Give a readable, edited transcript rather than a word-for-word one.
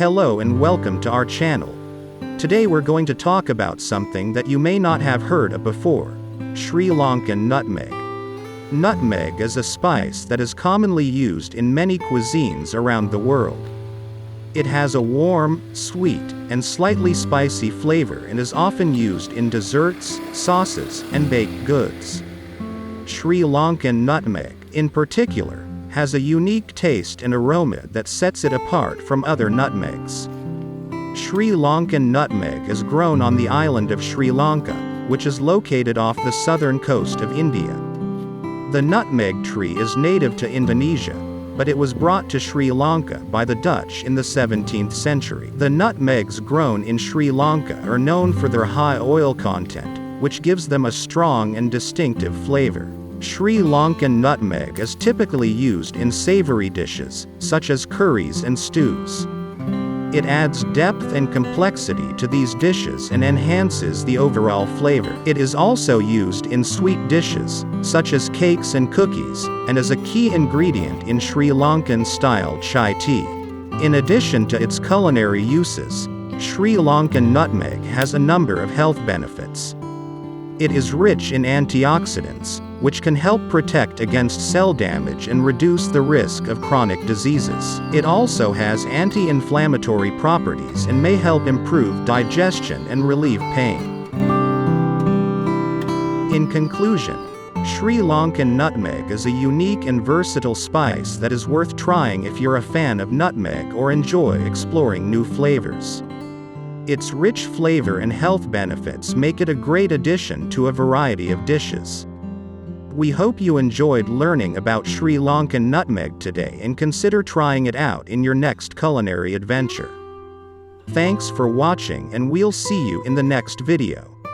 Hello and welcome to our channel. Today we're going to talk about something that you may not have heard of before: Sri Lankan nutmeg. Nutmeg is a spice that is commonly used in many cuisines around the world. It has a warm, sweet, and slightly spicy flavor and is often used in desserts, sauces, and baked goods. Sri Lankan nutmeg, in particular, has a unique taste and aroma that sets it apart from other nutmegs. Sri Lankan nutmeg is grown on the island of Sri Lanka, which is located off the southern coast of India. The nutmeg tree is native to Indonesia, but it was brought to Sri Lanka by the Dutch in the 17th century. The nutmegs grown in Sri Lanka are known for their high oil content, which gives them a strong and distinctive flavor. Sri Lankan nutmeg is typically used in savory dishes, such as curries and stews. It adds depth and complexity to these dishes and enhances the overall flavor. It is also used in sweet dishes, such as cakes and cookies, and is a key ingredient in Sri Lankan-style chai tea. In addition to its culinary uses, Sri Lankan nutmeg has a number of health benefits. It is rich in antioxidants, which can help protect against cell damage and reduce the risk of chronic diseases. It also has anti-inflammatory properties and may help improve digestion and relieve pain. In conclusion, Sri Lankan nutmeg is a unique and versatile spice that is worth trying if you're a fan of nutmeg or enjoy exploring new flavors. Its rich flavor and health benefits make it a great addition to a variety of dishes. We hope you enjoyed learning about Sri Lankan nutmeg today and consider trying it out in your next culinary adventure. Thanks for watching, and we'll see you in the next video.